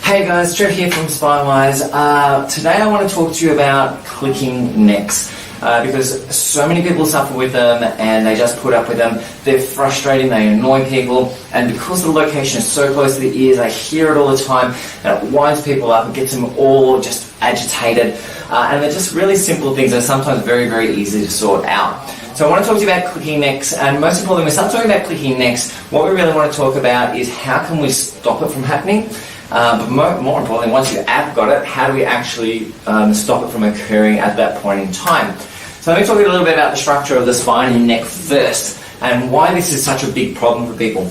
Hey guys, Trev here from Spinewise. Today I want to talk to you about clicking necks because so many people suffer with them and they just put up with them. They're frustrating, they annoy people, and because the location is so close to the ears, I hear it all the time and it winds people up and gets them all just agitated. And they're just really simple things that are sometimes very, very easy to sort out. So I want to talk to you about clicking necks, and most importantly, when we start talking about clicking necks, what we really want to talk about is how can we stop it from happening. But more importantly, once you have got it, how do we actually stop it from occurring at that point in time? So let me talk a little bit about the structure of the spine and neck first, and why this is such a big problem for people.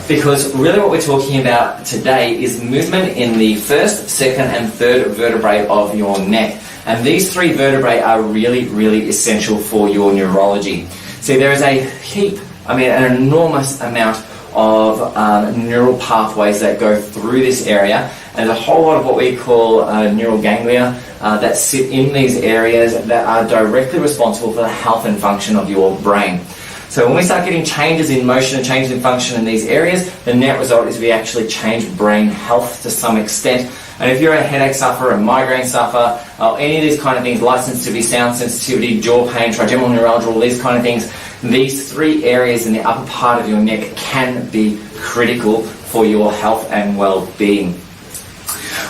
Because really what we're talking about today is movement in the first, second and third vertebrae of your neck. And these three vertebrae are really, really essential for your neurology. See, there is an enormous amount of neural pathways that go through this area, and there's a whole lot of what we call neural ganglia that sit in these areas that are directly responsible for the health and function of your brain. So when we start getting changes in motion and changes in function in these areas, the net result is we actually change brain health to some extent. And if you're a headache sufferer, a migraine sufferer, any of these kind of things, light sensitivity, sound sensitivity, jaw pain, trigeminal neuralgia, all these kind of things, these three areas in the upper part of your neck can be critical for your health and well-being.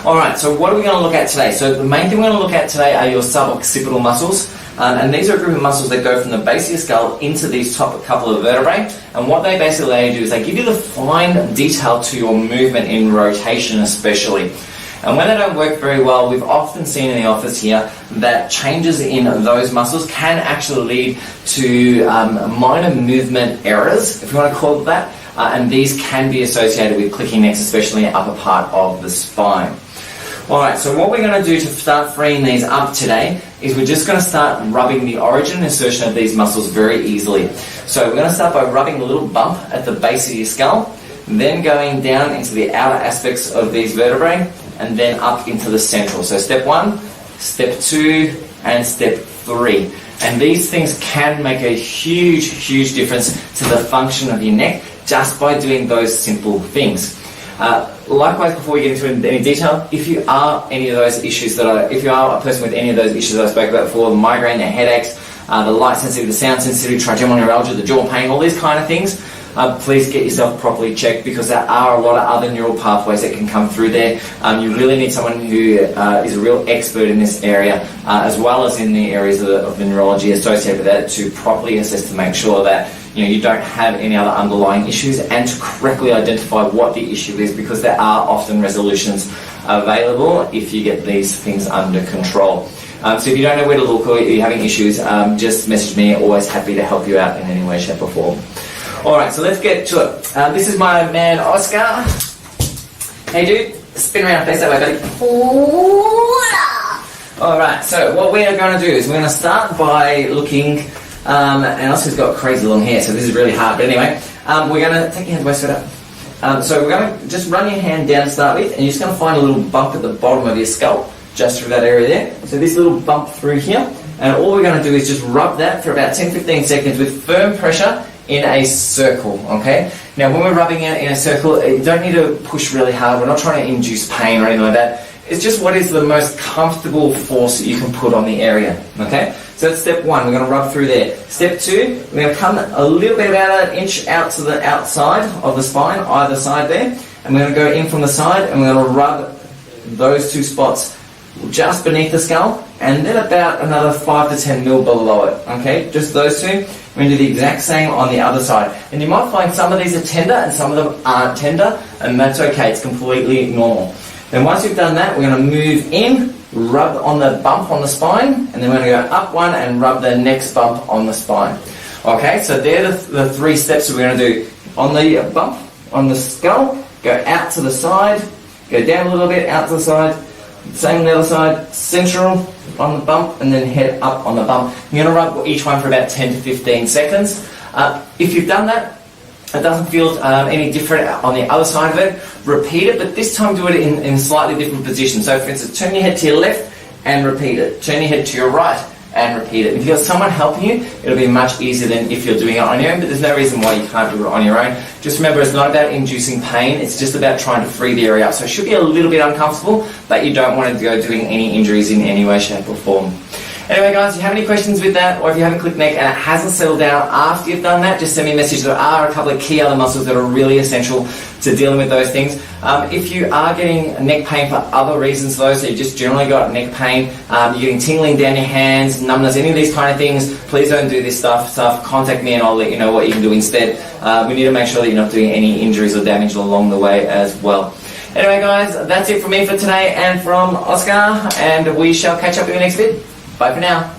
Alright, so what are we going to look at today? So the main thing we're going to look at today are your suboccipital muscles. And these are a group of muscles that go from the base of your skull into these top couple of vertebrae. And what they basically do is they give you the fine detail to your movement in rotation especially. And when they don't work very well, we've often seen in the office here that changes in those muscles can actually lead to minor movement errors, if you want to call it that. And these can be associated with clicking necks, especially in the upper part of the spine. Alright, so what we're going to do to start freeing these up today is we're just going to start rubbing the origin and insertion of these muscles very easily. So we're going to start by rubbing a little bump at the base of your skull, then going down into the outer aspects of these vertebrae, and then up into the central. So step 1, step 2, and step 3. And these things can make a huge, huge difference to the function of your neck just by doing those simple things. Likewise, before we get into any detail, if you are if you are a person with any of those issues that I spoke about before, the migraine, the headaches, the light sensitivity, the sound sensitivity, trigeminal neuralgia, the jaw pain, all these kind of things, please get yourself properly checked, because there are a lot of other neural pathways that can come through there. You really need someone who is a real expert in this area, as well as in the areas of the neurology associated with that, to properly assess to make sure that you don't have any other underlying issues, and to correctly identify what the issue is, because there are often resolutions available if you get these things under control. So if you don't know where to look or you're having issues, just message me. Always happy to help you out in any way, shape or form. Alright, so let's get to it. This is my man Oscar. Hey dude, spin around, face that way, buddy. Alright, so what we are going to do is we're going to start by looking, and Oscar's got crazy long hair, so this is really hard, but anyway, we're going to take your hand waist up. So we're going to just run your hand down to start with, and you're just going to find a little bump at the bottom of your skull, just through that area there. So this little bump through here, and all we're going to do is just rub that for about 10-15 seconds with firm pressure in a circle, okay? Now when we're rubbing it in a circle, you don't need to push really hard. We're not trying to induce pain or anything like that. It's just what is the most comfortable force that you can put on the area, okay? So that's step 1, we're going to rub through there. Step 2, we're going to come a little bit, about an inch out to the outside of the spine, either side there, and we're going to go in from the side, and we're going to rub those two spots just beneath the skull, and then about another 5 to 10 mil below it, okay? Just those two. We're going to do the exact same on the other side. And you might find some of these are tender and some of them aren't tender, and that's okay, it's completely normal. Then once you've done that, we're going to move in, rub on the bump on the spine, and then we're going to go up one and rub the next bump on the spine. Okay, so they're the 3 steps that we're going to do. On the bump, on the skull, go out to the side, go down a little bit, out to the side, same on the other side, central on the bump, and then head up on the bump. You're going to rub each one for about 10 to 15 seconds. If you've done that, it doesn't feel any different on the other side of it, repeat it, but this time do it in slightly different positions. So for instance, turn your head to your left and repeat it. Turn your head to your right and repeat it. If you've got someone helping you, it'll be much easier than if you're doing it on your own, but there's no reason why you can't do it on your own. Just remember, it's not about inducing pain, it's just about trying to free the area up. So it should be a little bit uncomfortable, but you don't want to go doing any injuries in any way, shape or form. Anyway guys, if you have any questions with that, or if you haven't clicked neck and it hasn't settled down after you've done that, just send me a message. There are a couple of key other muscles that are really essential to dealing with those things. If you are getting neck pain for other reasons though, so you just generally got neck pain, you're getting tingling down your hands, numbness, any of these kind of things, please don't do this stuff. Contact me and I'll let you know what you can do instead. We need to make sure that you're not doing any injuries or damage along the way as well. Anyway guys, that's it from me for today and from Oscar, and we shall catch up in the next vid. Bye for now.